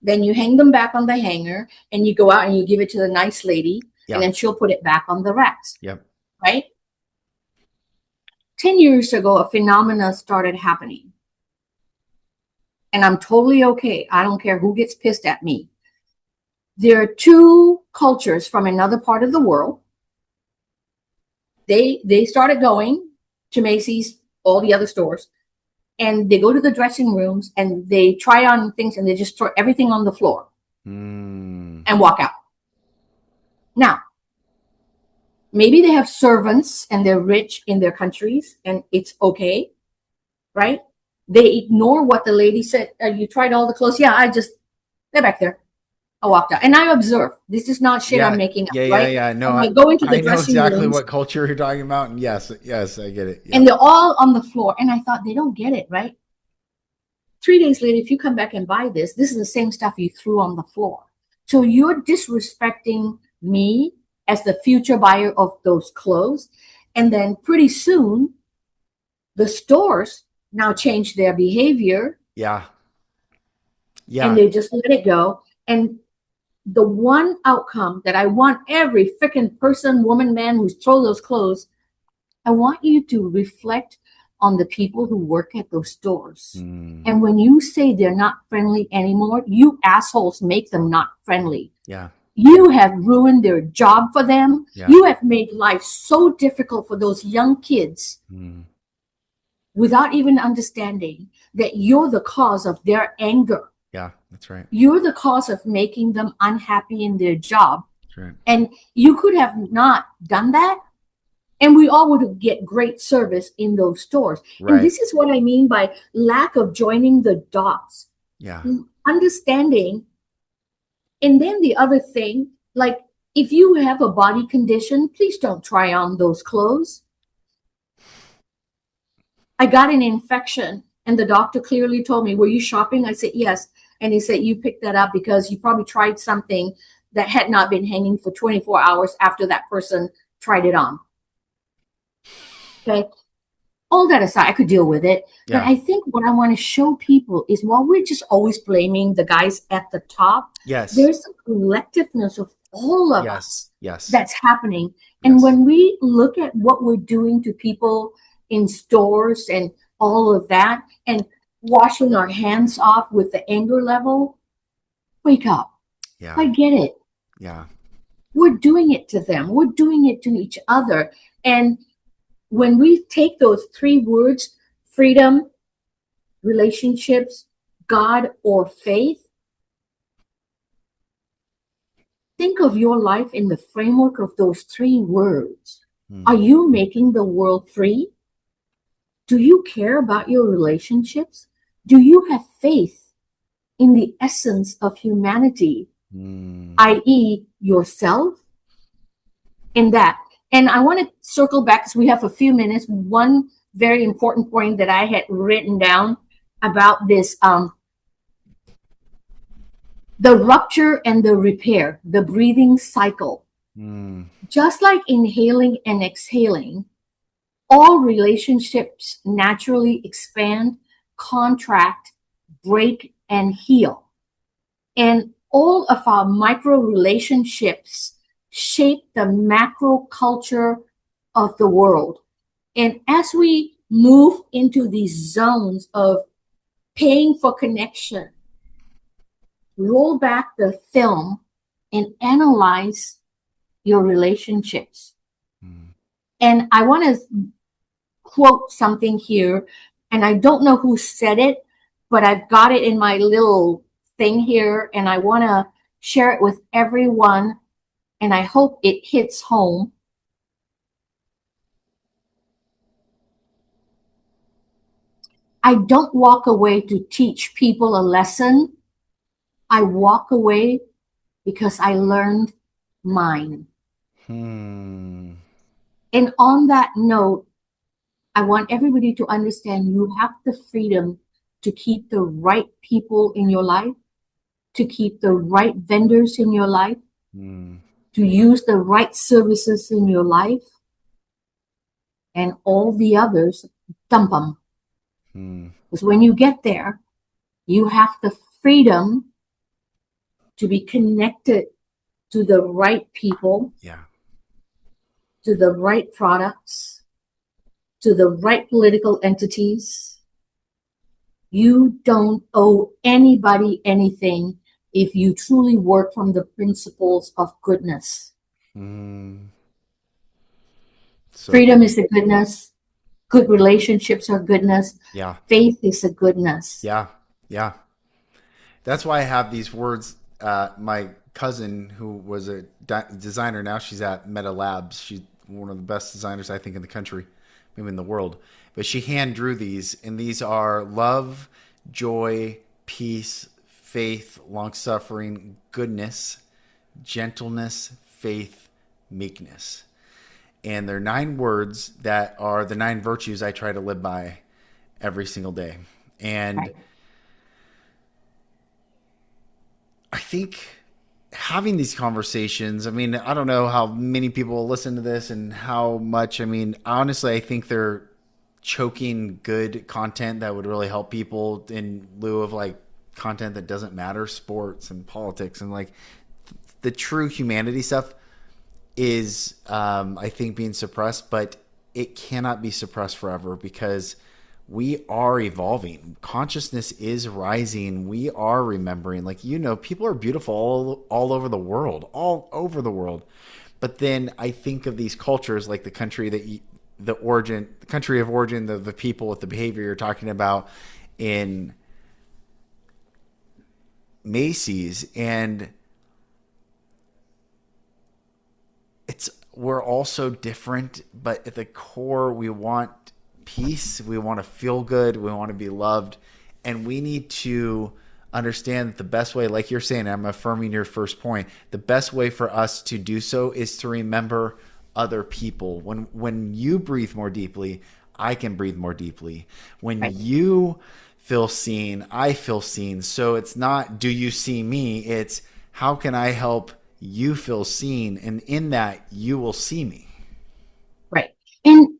S2: then you hang them back on the hanger, and you go out and you give it to the nice lady,
S1: Yeah.
S2: and then she'll put it back on the racks,
S1: Yep.
S2: right? 10 years ago, a phenomena started happening. And I'm totally okay. I don't care who gets pissed at me. There are two cultures from another part of the world. They started going to Macy's, all the other stores, and they go to the dressing rooms and they try on things and they just throw everything on the floor and walk out. Now, maybe they have servants and they're rich in their countries and it's okay, right? They ignore what the lady said. You tried all the clothes? Yeah, they're back there. I walked out and I observed. This is not shit I'm making up, right?
S1: No,
S2: And I go into the
S1: I know
S2: dressing
S1: exactly
S2: rooms
S1: what culture you're talking about. And yes, I get it. Yeah.
S2: and they're all on the floor. And I thought, they don't get it, right? 3 days later, if you come back and buy this is the same stuff you threw on the floor. So you're disrespecting me as the future buyer of those clothes. And then pretty soon, the stores now change their behavior.
S1: Yeah.
S2: And they just let it go. And the one outcome that I want every freaking person, woman, man who's throw those clothes, I want you to reflect on the people who work at those stores. And when you say they're not friendly anymore, you assholes make them not friendly.
S1: Yeah.
S2: You have ruined their job for them.
S1: Yeah.
S2: You have made life so difficult for those young kids without even understanding that you're the cause of their anger.
S1: Yeah, that's right.
S2: You're the cause of making them unhappy in their job.
S1: That's right.
S2: And you could have not done that, and we all would get great service in those stores.
S1: Right.
S2: And this is what I mean by lack of joining the dots.
S1: Yeah.
S2: Understanding. And then the other thing, like if you have a body condition, please don't try on those clothes. I got an infection and the doctor clearly told me, were you shopping? I said, yes. And he said, you picked that up because you probably tried something that had not been hanging for 24 hours after that person tried it on. Okay. All that aside, I could deal with it.
S1: Yeah.
S2: But I think what I want to show people is while we're just always blaming the guys at the top,
S1: Yes.
S2: there's a collectiveness of all of us
S1: Yes.
S2: that's happening. And
S1: Yes.
S2: when we look at what we're doing to people in stores and all of that, and washing our hands off with the anger level, wake up.
S1: Yeah.
S2: I get it.
S1: Yeah.
S2: We're doing it to them. We're doing it to each other. And when we take those three words, freedom, relationships, God, or faith, think of your life in the framework of those three words. Are you making the world free? Do you care about your relationships? Do you have faith in the essence of humanity
S1: Mm.
S2: i.e., yourself, in that. And I want to circle back because we have a few minutes. One very important point that I had written down about this the rupture and the repair, the breathing cycle.
S1: Mm.
S2: Just like inhaling and exhaling, all relationships naturally expand, contract, break, and heal. And all of our micro relationships shape the macro culture of the world. And as we move into these zones of paying for connection, roll back the film and analyze your relationships.
S1: Mm.
S2: And I want to quote something here, and I don't know who said it, but I've got it in my little thing here, and I want to share it with everyone, and I hope it hits home. I don't walk away to teach people a lesson. I walk away because I learned mine.
S1: Hmm.
S2: And on that note, I want everybody to understand you have the freedom to keep the right people in your life, to keep the right vendors in your life,
S1: Mm.
S2: to use the right services in your life, and all the others, dump them.
S1: Mm.
S2: Because when you get there, you have the freedom to be connected to the right people,
S1: Yeah.
S2: to the right products, to the right political entities. You don't owe anybody anything if you truly work from the principles of goodness.
S1: Mm. So
S2: Freedom
S1: good.
S2: is a goodness. Good relationships are goodness.
S1: Yeah.
S2: Faith is a goodness.
S1: Yeah. Yeah. That's why I have these words. My cousin, who was a designer, now she's at Meta Labs. She's one of the best designers, I think, in the country, maybe in the world. But she hand drew these, and these are love, joy, peace, faith, long suffering, goodness, gentleness, faith, meekness. And they're 9 words that are the 9 virtues I try to live by every single day. And
S2: Right.
S1: I think having these conversations, I mean, I don't know how many people will listen to this and how much, I mean, honestly, I think they're choking good content that would really help people in lieu of like content that doesn't matter, sports and politics and like the true humanity stuff is, I think, being suppressed, but it cannot be suppressed forever because we are evolving. Consciousness is rising. We are remembering. Like, people are beautiful all over the world, all over the world. But then I think of these cultures like the country the country of origin, the people with the behavior you're talking about in Macy's, and we're all so different, but at the core we want peace, we want to feel good, we want to be loved, and we need to understand that the best way, like you're saying, I'm affirming your first point, the best way for us to do so is to remember other people. When you breathe more deeply, I can breathe more deeply. When
S2: Right.
S1: you feel seen, I feel seen. So it's not, do you see me? It's, how can I help you feel seen? And in that, you will see me.
S2: Right. And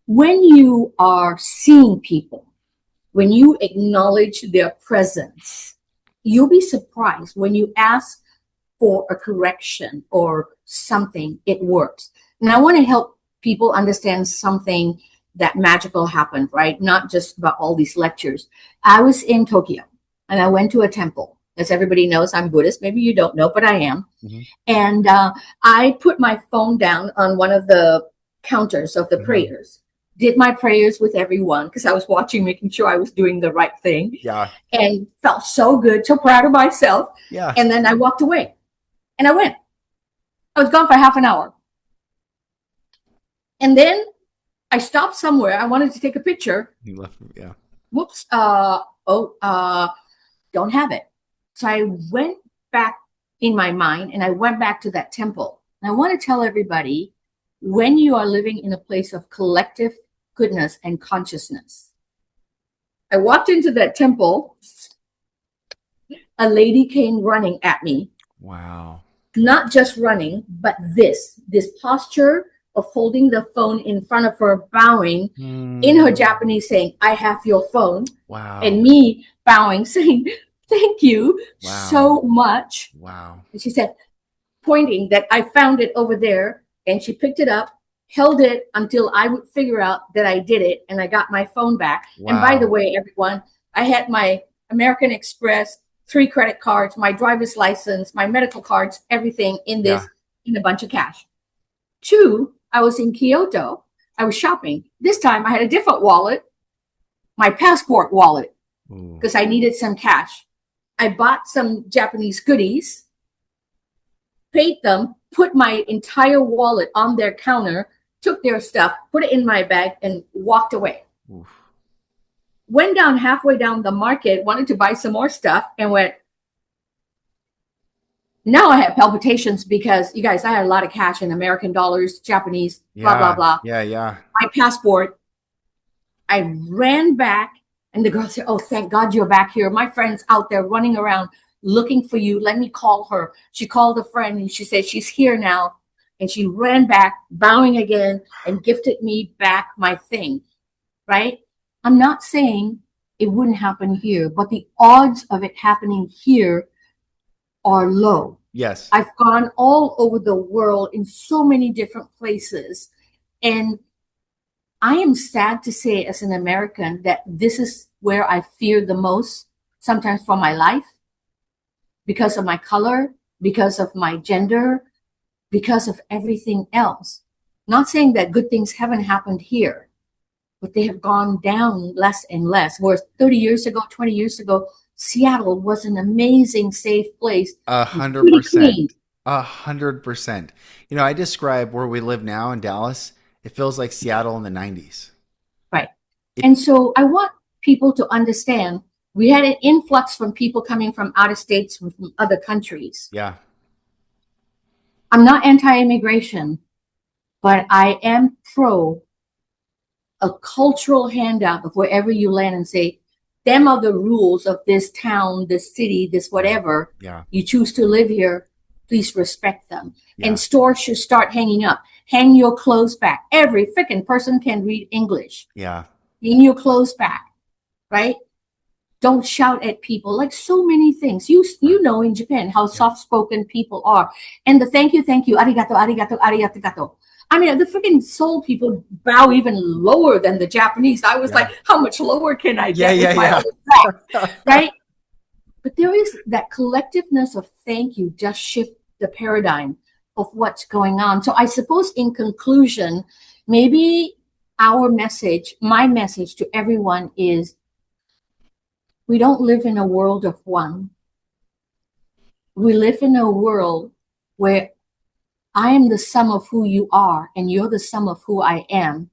S2: when you are seeing people, when you acknowledge their presence, you'll be surprised when you ask for a correction or something, it works. And I want to help people understand something that magical happened, right? Not just about all these lectures. I was in Tokyo and I went to a temple. As everybody knows, I'm Buddhist. Maybe you don't know, but I am.
S1: Mm-hmm.
S2: And I put my phone down on one of the counters of the
S1: Mm-hmm.
S2: prayers, did my prayers with everyone because I was watching, making sure I was doing the right thing,
S1: Yeah.
S2: and felt so good, so proud of myself.
S1: Yeah.
S2: And then I walked away and I went. I was gone for half an hour. And then I stopped somewhere. I wanted to take a picture.
S1: He left. Yeah.
S2: Whoops. Don't have it. So I went back in my mind, and I went back to that temple. And I want to tell everybody, when you are living in a place of collective goodness and consciousness. I walked into that temple. A lady came running at me.
S1: Wow.
S2: Not just running, but this posture of holding the phone in front of her, bowing in her Japanese, saying, I have your phone.
S1: Wow.
S2: And me bowing, saying, thank you so much.
S1: Wow.
S2: And she said, pointing that I found it over there. And she picked it up, held it until I would figure out that I did it. And I got my phone back.
S1: Wow.
S2: And by the way, everyone, I had my American Express, 3 credit cards, my driver's license, my medical cards, everything in this, in a bunch of cash. 2, I was in Kyoto. I was shopping. This time I had a different wallet, my passport wallet, because I needed some cash. I bought some Japanese goodies, paid them, put my entire wallet on their counter, took their stuff, put it in my bag, and walked away. Oof. Went down halfway down the market, wanted to buy some more stuff, and went. Now I have palpitations because, you guys, I had a lot of cash in American dollars, Japanese, blah, blah, blah.
S1: Yeah.
S2: My passport. I ran back, and the girl said, oh, thank God you're back here. My friend's out there running around looking for you. Let me call her. She called a friend, and she said she's here now. And she ran back, bowing again, and gifted me back my thing, right? I'm not saying it wouldn't happen here, but the odds of it happening here are low.
S1: Yes.
S2: I've gone all over the world in so many different places. And I am sad to say, as an American, that this is where I fear the most, sometimes for my life, because of my color, because of my gender, because of everything else. Not saying that good things haven't happened here, but they have gone down less and less. Whereas 30 years ago, 20 years ago, Seattle was an amazing, safe place.
S1: 100%. 100%. You know, I describe where we live now in Dallas. It feels like Seattle in the 90s.
S2: Right. And so I want people to understand we had an influx from people coming from out of states, from other countries.
S1: Yeah.
S2: I'm not anti-immigration, but I am pro a cultural handout of wherever you land and say, them are the rules of this town, this city, this whatever.
S1: Yeah.
S2: You choose to live here, please respect them. Yeah. And stores should start hanging up. Hang your clothes back. Every freaking person can read English.
S1: Yeah.
S2: Hang your clothes back, right? Don't shout at people, like so many things. You know in Japan how soft-spoken people are. And the thank you, arigato, arigato, arigato. I mean, the freaking Seoul people bow even lower than the Japanese. I was like, how much lower can I get with my own back, right? But there is that collectiveness of thank you just shift the paradigm of what's going on. So I suppose in conclusion, maybe our message, my message to everyone is, we don't live in a world of one. We live in a world where I am the sum of who you are, and you're the sum of who I am.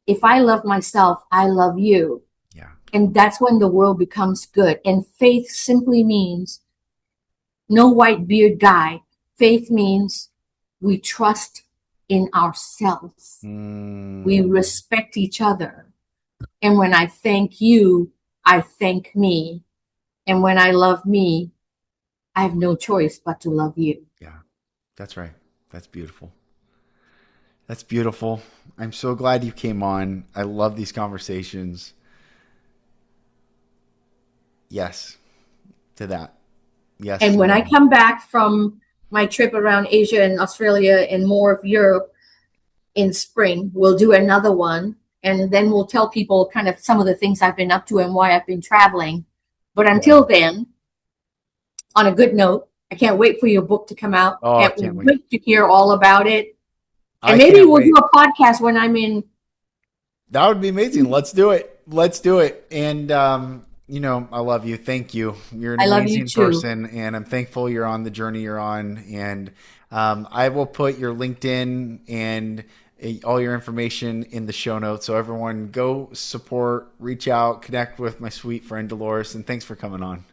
S2: If I love myself, I love you.
S1: Yeah.
S2: And that's when the world becomes good. And faith simply means no white beard guy. Faith means we trust in ourselves. We respect each other. And when I thank you, I thank me. And when I love me, I have no choice but to love you.
S1: Yeah, that's right. That's beautiful. That's beautiful. I'm so glad you came on. I love these conversations. Yes, to that. Yes.
S2: And when I come back from my trip around Asia and Australia and more of Europe in spring, we'll do another one. And then we'll tell people kind of some of the things I've been up to and why I've been traveling. But until then, on a good note, I can't wait for your book to come out. Can't wait to hear all about it. And maybe we'll do a podcast when I'm in.
S1: That would be amazing. Let's do it. Let's do it. And, you know, I love you. Thank you. You're an amazing person. And I'm thankful you're on the journey you're on. And I will put your LinkedIn and all your information in the show notes. So everyone go support, reach out, connect with my sweet friend Dolores. And thanks for coming on.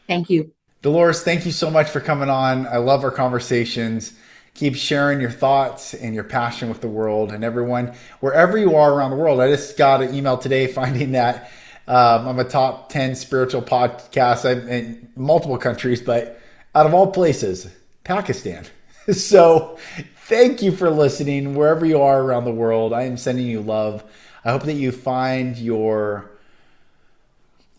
S2: Thank you.
S1: Dolores, thank you so much for coming on. I love our conversations. Keep sharing your thoughts and your passion with the world and everyone, wherever you are around the world. I just got an email today finding that I'm a top 10 spiritual podcast. I'm in multiple countries, but out of all places, Pakistan. So thank you for listening wherever you are around the world. I am sending you love. I hope that you find your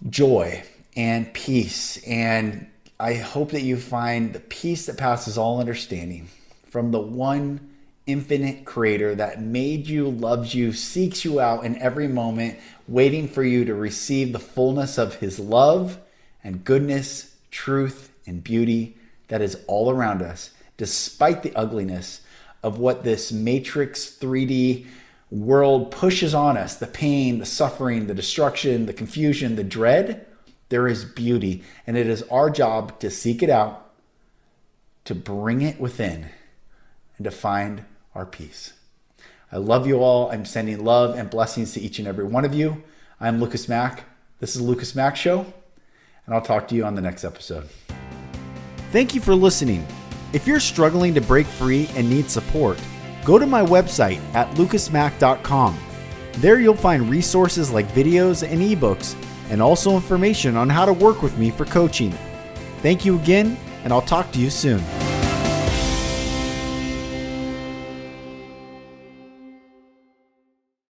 S1: joy and peace, and I hope that you find the peace that passes all understanding from the one infinite creator that made you, loves you, seeks you out in every moment, waiting for you to receive the fullness of his love and goodness, truth, and beauty that is all around us, despite the ugliness of what this matrix 3D world pushes on us, the pain, the suffering, the destruction, the confusion, the dread. There is beauty, and it is our job to seek it out, to bring it within, and to find our peace. I love you all. I'm sending love and blessings to each and every one of you. I'm Lucas Mack. This is the Lucas Mack Show, and I'll talk to you on the next episode. Thank you for listening. If you're struggling to break free and need support, go to my website at lucasmack.com. There you'll find resources like videos and ebooks, and also information on how to work with me for coaching. Thank you again, and I'll talk to you soon.